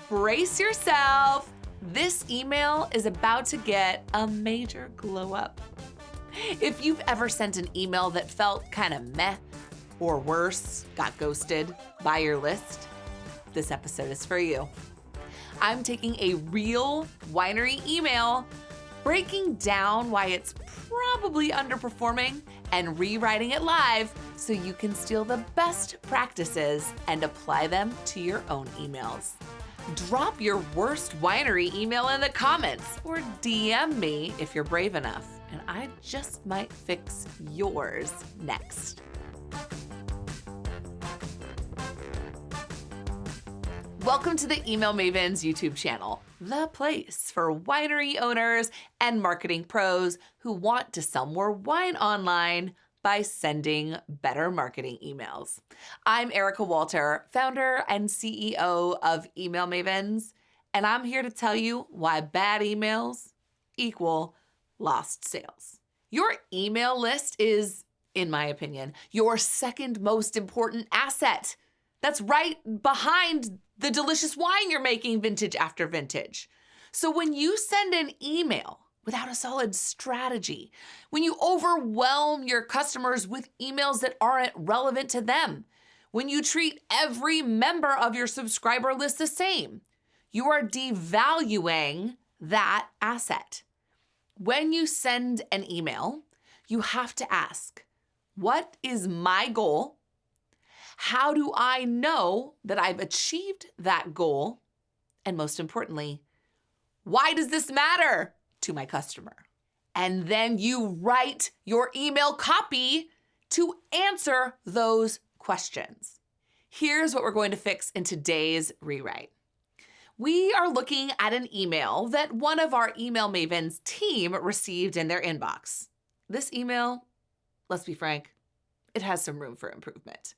brace yourself. This email is about to get a major glow up. If you've ever sent an email that felt kind of meh, or worse, got ghosted by your list, this episode is for you. I'm taking a real winery email, breaking down why it's probably underperforming and rewriting it live so you can steal the best practices and apply them to your own emails. Drop your worst winery email in the comments or DM me if you're brave enough, and I just might fix yours next. Welcome to the Email Mavens YouTube channel, the place for winery owners and marketing pros who want to sell more wine online by sending better marketing emails. I'm Erica Walter, founder and CEO of Email Mavens, and I'm here to tell you why bad emails equal lost sales. Your email list is, in my opinion, your second most important asset. That's right behind the delicious wine you're making vintage after vintage. So when you send an email without a solid strategy, when you overwhelm your customers with emails that aren't relevant to them, when you treat every member of your subscriber list the same, you are devaluing that asset. When you send an email, you have to ask, what is my goal? How do I know that I've achieved that goal? And most importantly, why does this matter to my customer? And then you write your email copy to answer those questions. Here's what we're going to fix in today's rewrite. We are looking at an email that one of our Email Mavens team received in their inbox. This email, let's be frank, it has some room for improvement.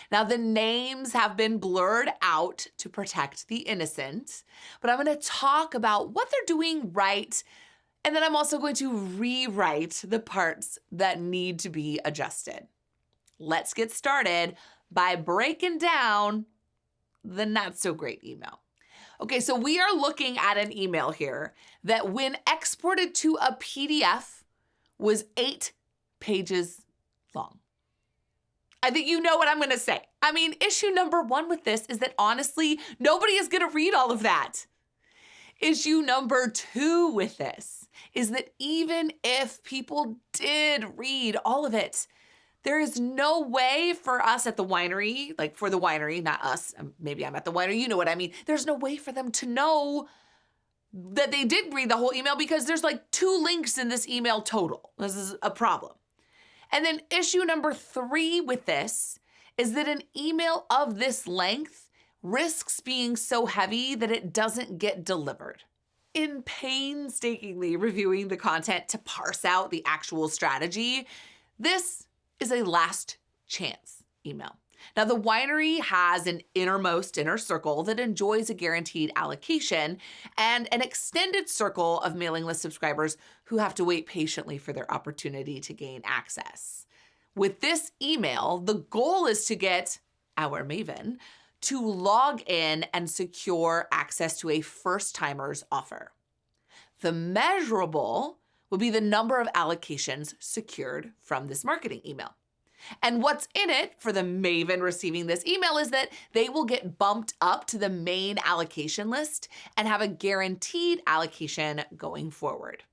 Now, the names have been blurred out to protect the innocent, but I'm going to talk about what they're doing right, and then I'm also going to rewrite the parts that need to be adjusted. Let's get started by breaking down the not-so-great email. Okay, so we are looking at an email here that when exported to a PDF was 8 pages long. I think you know what I'm gonna say. I mean, issue number 1 with this is that honestly, nobody is gonna read all of that. Issue number 2 with this is that even if people did read all of it, there is no way for us at the winery, like for the winery, not us, maybe I'm at the winery, you know what I mean. There's no way for them to know that they did read the whole email because there's like 2 links in this email total. This is a problem. And then issue number 3 with this is that an email of this length risks being so heavy that it doesn't get delivered. In painstakingly reviewing the content to parse out the actual strategy, this is a last chance email. Now, the winery has an inner circle that enjoys a guaranteed allocation and an extended circle of mailing list subscribers who have to wait patiently for their opportunity to gain access. With this email, the goal is to get our Maven to log in and secure access to a first-timer's offer. The measurable will be the number of allocations secured from this marketing email. And what's in it for the Maven receiving this email is that they will get bumped up to the main allocation list and have a guaranteed allocation going forward.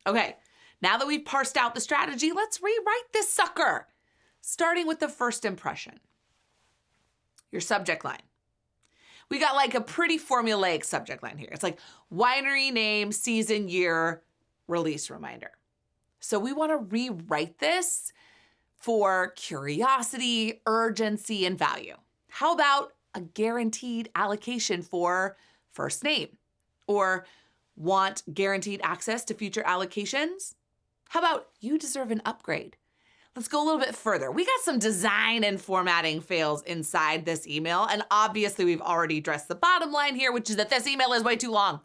Okay, now that we've parsed out the strategy, let's rewrite this sucker, starting with the first impression. Your subject line. We got like a pretty formulaic subject line here. It's like winery name, season, year, release reminder. So we want to rewrite this for curiosity, urgency, and value. How about a guaranteed allocation for first name? Or want guaranteed access to future allocations? How about you deserve an upgrade? Let's go a little bit further. We got some design and formatting fails inside this email, and obviously we've already addressed the bottom line here, which is that this email is way too long.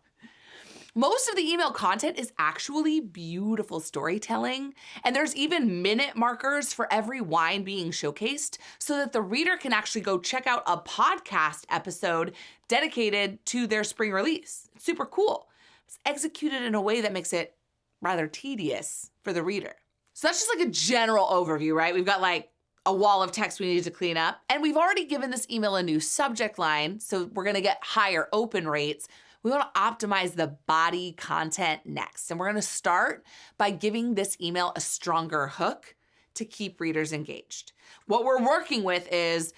Most of the email content is actually beautiful storytelling, and there's even minute markers for every wine being showcased so that the reader can actually go check out a podcast episode dedicated to their spring release. It's super cool. It's executed in a way that makes it rather tedious for the reader. So that's just like a general overview, right? We've got like a wall of text we need to clean up, and we've already given this email a new subject line, so we're gonna get higher open rates. We want to optimize the body content next. And we're going to start by giving this email a stronger hook to keep readers engaged. What we're working with is,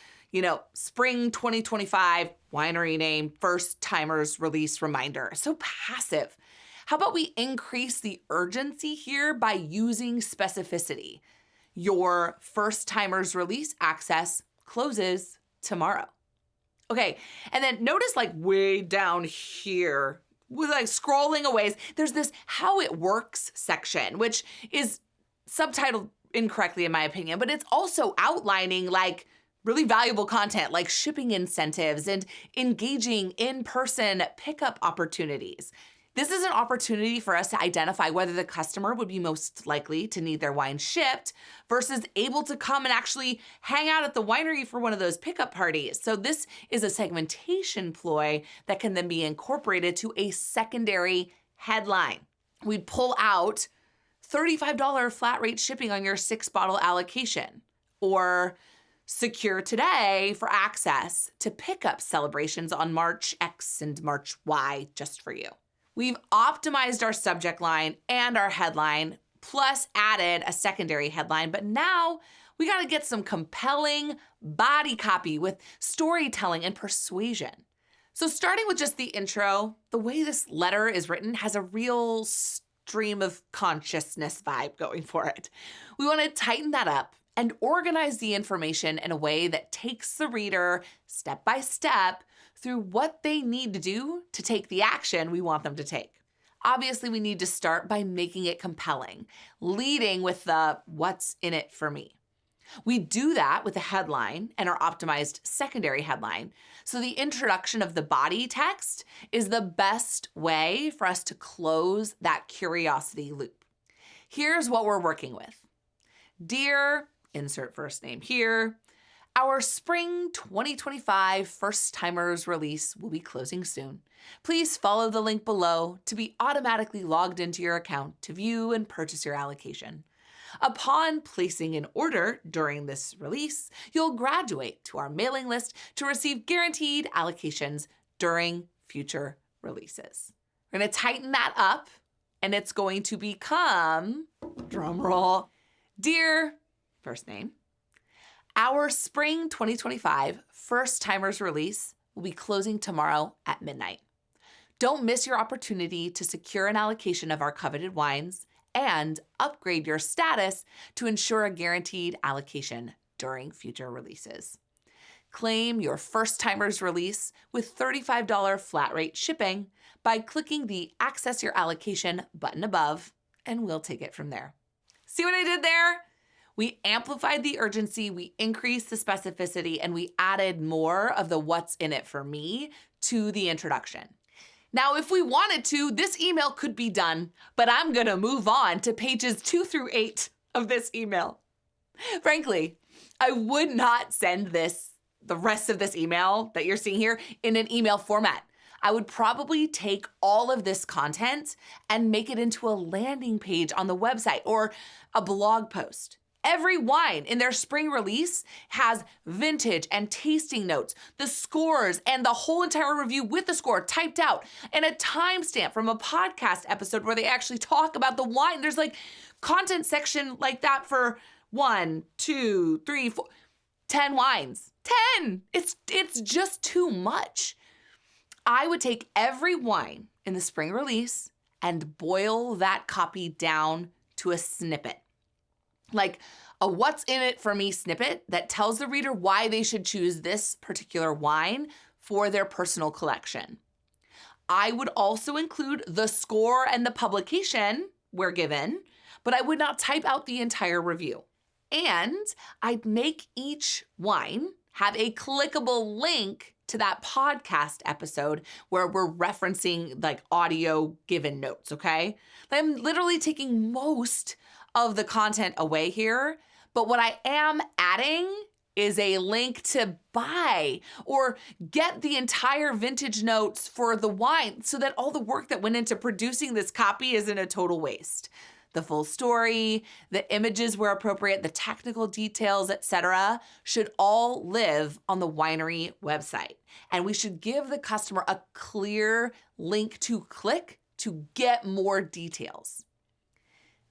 spring 2025 winery name, first timers release reminder. So passive. How about we increase the urgency here by using specificity? Your first timers release access closes tomorrow. Okay, and then notice like way down here, with like scrolling away, there's this how it works section, which is subtitled incorrectly in my opinion, but it's also outlining like really valuable content like shipping incentives and engaging in-person pickup opportunities. This is an opportunity for us to identify whether the customer would be most likely to need their wine shipped versus able to come and actually hang out at the winery for one of those pickup parties. So this is a segmentation ploy that can then be incorporated to a secondary headline. We'd pull out $35 flat rate shipping on your 6-bottle allocation, or secure today for access to pickup celebrations on March X and March Y just for you. We've optimized our subject line and our headline, plus added a secondary headline, but now we gotta get some compelling body copy with storytelling and persuasion. So starting with just the intro, the way this letter is written has a real stream of consciousness vibe going for it. We wanna tighten that up and organize the information in a way that takes the reader step by step through what they need to do to take the action we want them to take. Obviously, we need to start by making it compelling, leading with the what's in it for me. We do that with the headline and our optimized secondary headline. So the introduction of the body text is the best way for us to close that curiosity loop. Here's what we're working with. Dear, insert first name here, our spring 2025 first timers release will be closing soon. Please follow the link below to be automatically logged into your account to view and purchase your allocation. Upon placing an order during this release, you'll graduate to our mailing list to receive guaranteed allocations during future releases. We're going to tighten that up, and it's going to become, drumroll, Dear, first name, our spring 2025 first timers release will be closing tomorrow at midnight. Don't miss your opportunity to secure an allocation of our coveted wines and upgrade your status to ensure a guaranteed allocation during future releases. Claim your first timers release with $35 flat rate shipping by clicking the Access Your Allocation button above, and we'll take it from there. See what I did there? We amplified the urgency, we increased the specificity, and we added more of the what's in it for me to the introduction. Now, if we wanted to, this email could be done, but I'm gonna move on to pages 2 through 8 of this email. Frankly, I would not send the rest of this email that you're seeing here in an email format. I would probably take all of this content and make it into a landing page on the website or a blog post. Every wine in their spring release has vintage and tasting notes, the scores, and the whole entire review with the score typed out, and a timestamp from a podcast episode where they actually talk about the wine. There's like content section like that for 1, 2, 3, 4, 10 wines. 10! It's just too much. I would take every wine in the spring release and boil that copy down to a snippet. Like a what's in it for me snippet that tells the reader why they should choose this particular wine for their personal collection. I would also include the score and the publication where given, but I would not type out the entire review. And I'd make each wine have a clickable link to that podcast episode where we're referencing like audio given notes, okay? I'm literally taking most of the content away here, but what I am adding is a link to buy or get the entire vintage notes for the wine so that all the work that went into producing this copy isn't a total waste. The full story, the images where appropriate, the technical details, etc., should all live on the Winery website. And we should give the customer a clear link to click to get more details.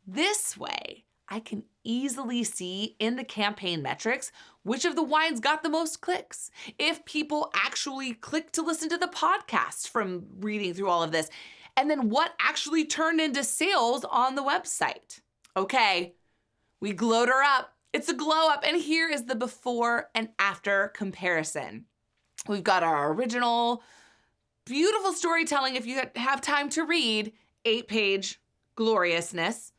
This way, I can easily see in the campaign metrics which of the wines got the most clicks, if people actually click to listen to the podcast from reading through all of this, and then what actually turned into sales on the website. Okay, we glowed her up. It's a glow up, and here is the before and after comparison. We've got our original, beautiful storytelling, if you have time to read, 8-page gloriousness.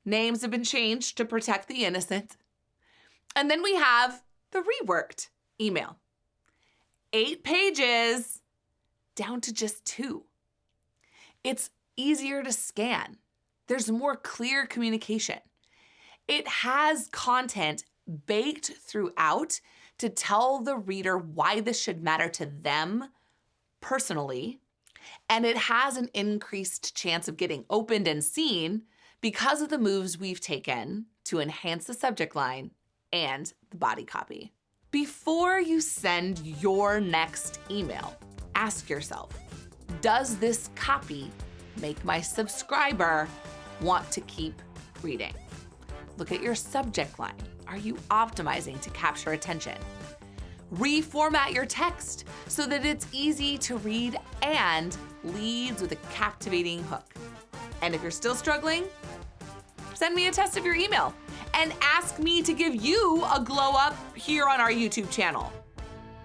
Names have been changed to protect the innocent. And then we have the reworked email. 8 pages down to just 2. It's easier to scan. There's more clear communication. It has content baked throughout to tell the reader why this should matter to them personally. And it has an increased chance of getting opened and seen because of the moves we've taken to enhance the subject line and the body copy. Before you send your next email, ask yourself, does this copy make my subscriber want to keep reading? Look at your subject line. Are you optimizing to capture attention? Reformat your text so that it's easy to read and leads with a captivating hook. And if you're still struggling, send me a test of your email and ask me to give you a glow up here on our YouTube channel.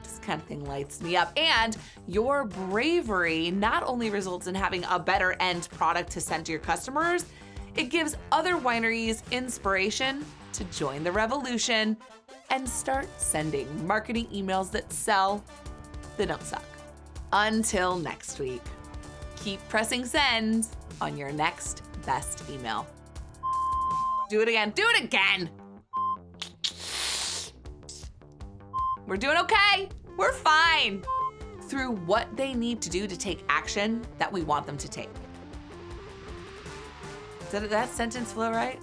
This kind of thing lights me up. And your bravery not only results in having a better end product to send to your customers, it gives other wineries inspiration to join the revolution and start sending marketing emails that sell, that don't suck. Until next week, keep pressing send on your next best email. Do it again. Do it again. We're doing okay. We're fine. Through what they need to do to take action that we want them to take. Did that sentence flow right?